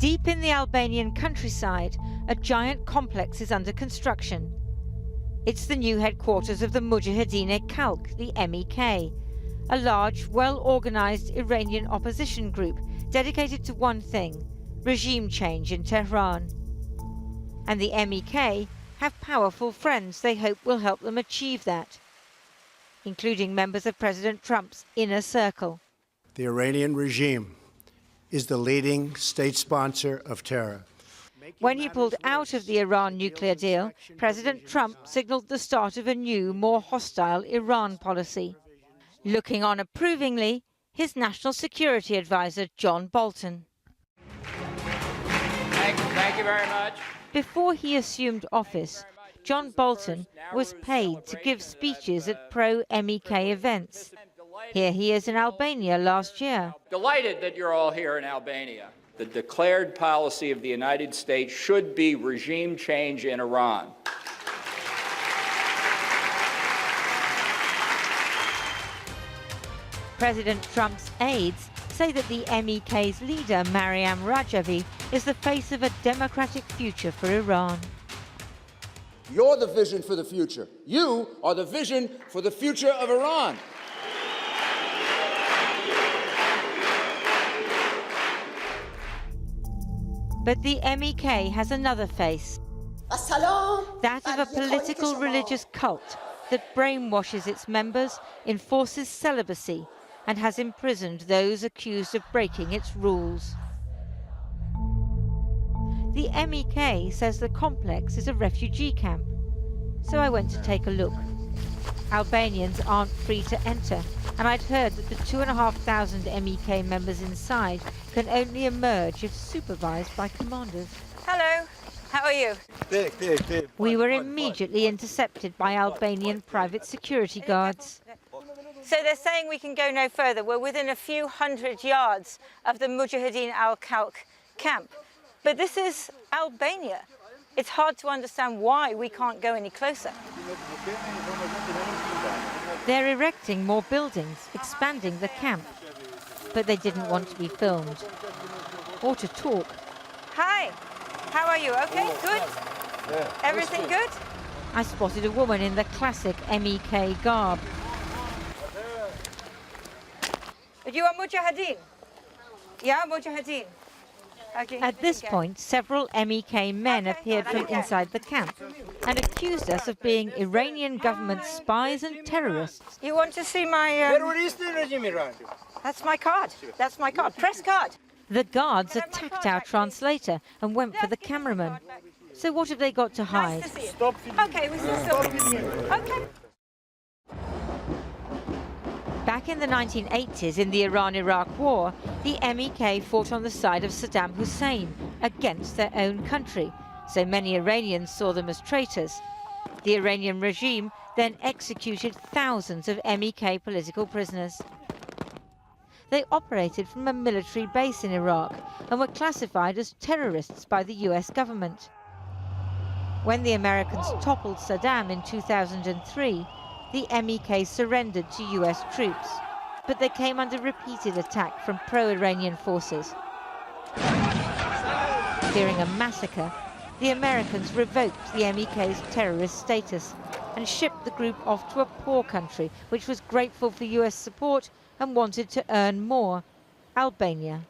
Deep in the Albanian countryside, a giant complex is under construction. It's the new headquarters of the Mujahedin-e-Khalq, the MEK, a large, well-organized Iranian opposition group dedicated to one thing: regime change in Tehran. And the MEK have powerful friends they hope will help them achieve that, including members of President Trump's inner circle. The Iranian regime is the leading state sponsor of terror. When he pulled out of the Iran nuclear deal, President Trump signaled the start of a new, more hostile Iran policy. Looking on approvingly, his national security advisor, John Bolton. Thank you very much. Before he assumed office, John Bolton was paid to give speeches at pro-MEK events. Here he is in Albania last year. Delighted that you're all here in Albania. The declared policy of the United States should be regime change in Iran. President Trump's aides say that the MEK's leader, Maryam Rajavi, is the face of a democratic future for Iran. You're the vision for the future. You are the vision for the future of Iran. But the MEK has another face, that of a political religious cult that brainwashes its members, enforces celibacy, and has imprisoned those accused of breaking its rules. The MEK says the complex is a refugee camp, so I went to take a look. Albanians aren't free to enter, and I'd heard that the 2,500 MEK members inside can only emerge if supervised by commanders. Hello, how are you? We were immediately intercepted by Albanian private security guards. So they're saying we can go no further. We're within a few hundred yards of the Mujahedin al-Khalq camp. But this is Albania. It's hard to understand why we can't go any closer. They're erecting more buildings, expanding the camp. But they didn't want to be filmed or to talk. Hi, how are you? Okay, good? Everything good? I spotted a woman in the classic MEK garb. You are Mujahedin? Yeah, Mujahedin. Okay. At this point, several MEK men appeared from inside the camp and accused us of being Iranian government spies and terrorists. You want to see my... That's my card. That's my card. Press card. The guards attacked our translator and went for the cameraman. So what have they got to hide? Nice to see you. Okay, we can still... Okay. Back in the 1980s, in the Iran-Iraq War, the MEK fought on the side of Saddam Hussein against their own country, so many Iranians saw them as traitors. The Iranian regime then executed thousands of MEK political prisoners. They operated from a military base in Iraq and were classified as terrorists by the US government. When the Americans toppled Saddam in 2003, the MEK surrendered to US troops, but they came under repeated attack from pro-Iranian forces. Fearing a massacre, the Americans revoked the MEK's terrorist status and shipped the group off to a poor country which was grateful for US support and wanted to earn more: Albania.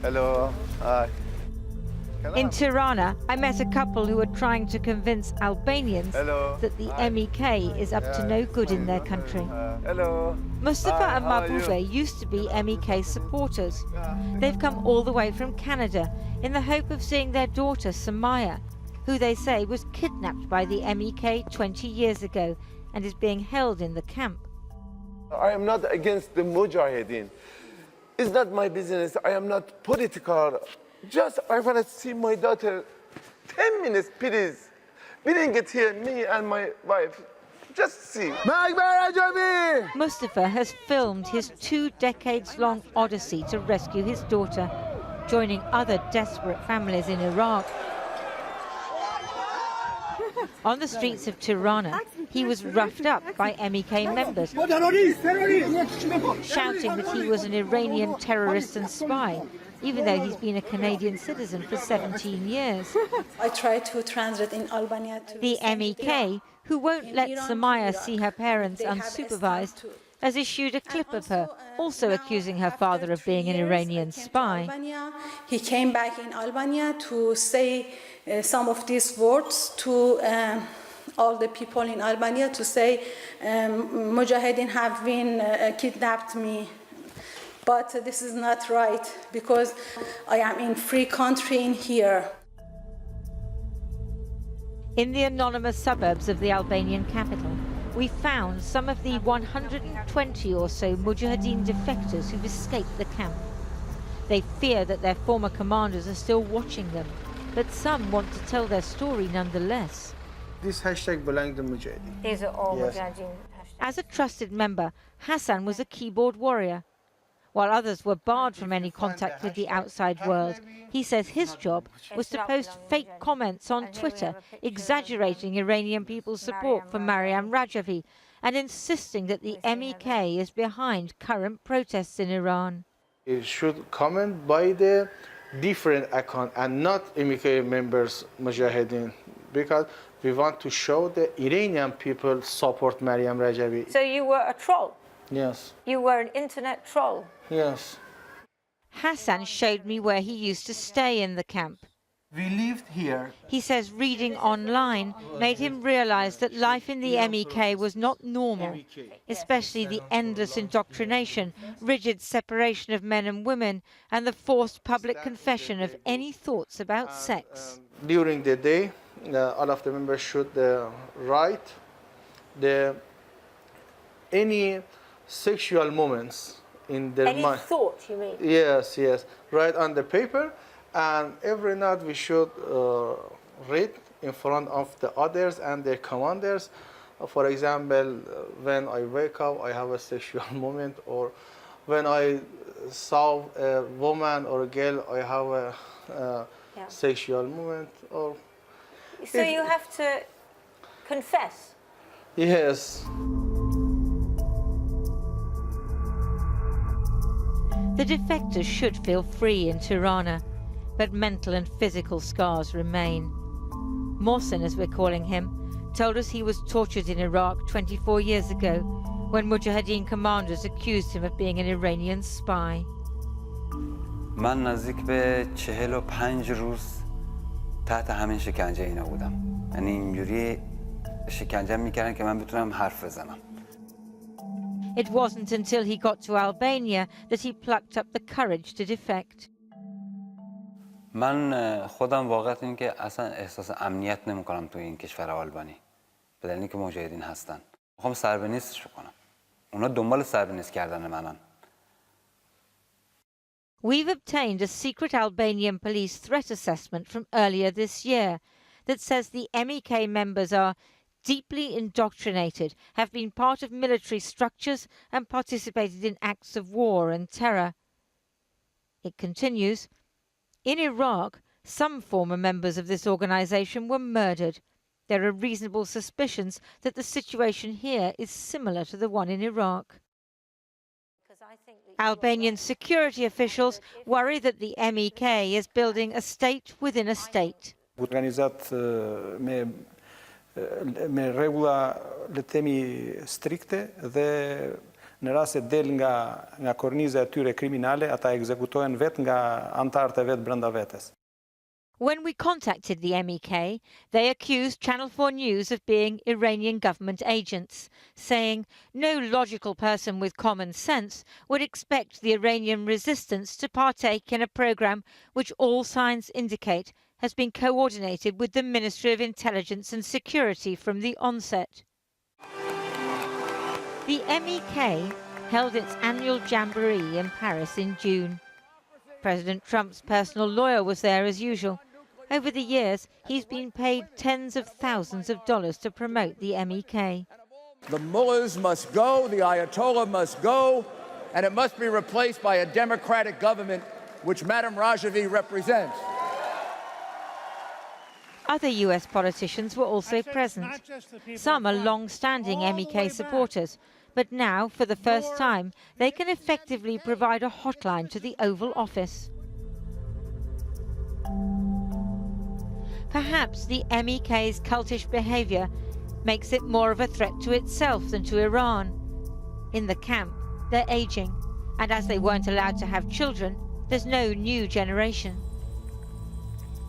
Hello. Hi. In Tirana, I met a couple who were trying to convince Albanians that the MEK is up to no good in their country. Hello. Mustafa and Mahbube used to be MEK supporters. They've come all the way from Canada in the hope of seeing their daughter Samaya, who they say was kidnapped by the MEK 20 years ago and is being held in the camp. I am not against the Mujahedin. It's not my business. I am not political. Just, I want to see my daughter. 10 minutes, please. Bring it here, me and my wife. Just see. Mustafa has filmed his 2 decades-long odyssey to rescue his daughter, joining other desperate families in Iraq. On the streets of Tirana, he was roughed up by MEK members, shouting that he was an Iranian terrorist and spy, even though he's been a Canadian citizen for 17 years. I try to translate in Albania. The MEK, who won't let Samaya see her parents unsupervised, has issued a clip of her, also accusing her father of being an Iranian spy. He came back in Albania to say some of these words to all the people in Albania, to say, Mujahideen have been kidnapped me. But this is not right, because I am in free country in here. In the anonymous suburbs of the Albanian capital, we found some of the 120 or so Mujahideen defectors who've escaped the camp. They fear that their former commanders are still watching them, but some want to tell their story nonetheless. This hashtag belongs to Mujahideen. These are all Yes. Mujahideen hashtags. As a trusted member, Hassan was a keyboard warrior. While others were barred from any contact with the outside world, he says his job was to post fake comments on Twitter, exaggerating Iranian people's support for Maryam Rajavi and insisting that the MEK is behind current protests in Iran. It should comment by the different account and not MEK members Mujahideen, because we want to show the Iranian people support Maryam Rajavi. So you were a troll? Yes. You were an internet troll? Yes. Hassan showed me where he used to stay in the camp. We lived here. He says reading online made him realize that life in the MEK was not normal, especially the endless indoctrination, rigid separation of men and women, and the forced public confession of any thoughts about sex. During the day, all of the members should write any sexual moments in their Any mind. thought, you mean? Yes, yes. Write on the paper, and every night we should read in front of the others and their commanders. For example, when I wake up, I have a sexual moment, or when I saw a woman or a girl, I have a sexual moment. Or So you have to confess? yes. The defectors should feel free in Tirana, but mental and physical scars remain. Mohsen, as we're calling him, told us he was tortured in Iraq 24 years ago when Mujahideen commanders accused him of being an Iranian spy. من نزدیک به 45 روز تحت همین شکنجه اینا بودم. یعنی اینجوری شکنجه میکردن که من بتونم حرف بزنم. It wasn't until he got to Albania that he plucked up the courage to defect. من خودم واقعیت این که اصلا احساس امنیت نمیکنم توی این کشور آلبانی. به دلیل اینکه مجاهدین هستن. میخوام سربنیستش کنم. اونا دنبال سربنیست کردن منن. We've obtained a secret Albanian police threat assessment from earlier this year that says the MEK members are deeply indoctrinated, have been part of military structures and participated in acts of war and terror. It continues, in Iraq, some former members of this organization were murdered. There are reasonable suspicions that the situation here is similar to the one in Iraq. Albanian security officials worry that the MEK is building a state within a state. Organizat me rregulla le të themi strikte dhe në rast se del nga korniza e tyre kriminale, ata ekzekutohen vetë nga antarët e vetë brenda vetes. When we contacted the MEK, they accused Chanel4 News of being Iranian government agents, saying no logical person with common sense would expect the Iranian resistance to partake in a program which all signs indicate has been coordinated with the Ministry of Intelligence and Security from the onset. The MEK held its annual jamboree in Paris in June. President Trump's personal lawyer was there as usual. Over the years, he's been paid tens of thousands of dollars to promote the MEK. The mullahs must go, the Ayatollah must go, and it must be replaced by a democratic government which Madam Rajavi represents. Other US politicians were also present. Some are long-standing MEK supporters, but now, for the first time, they can effectively provide a hotline to the Oval Office. Perhaps the MEK's cultish behavior makes it more of a threat to itself than to Iran. In the camp, they're aging, and as they weren't allowed to have children, there's no new generation.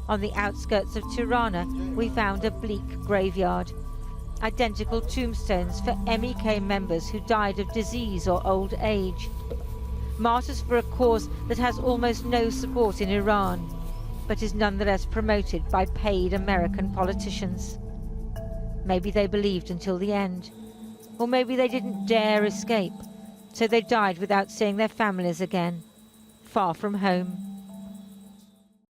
On the outskirts of Tirana, we found a bleak graveyard. Identical tombstones for MEK members who died of disease or old age. Martyrs for a cause that has almost no support in Iran, but is nonetheless promoted by paid American politicians. Maybe they believed until the end, or maybe they didn't dare escape, so they died without seeing their families again, far from home.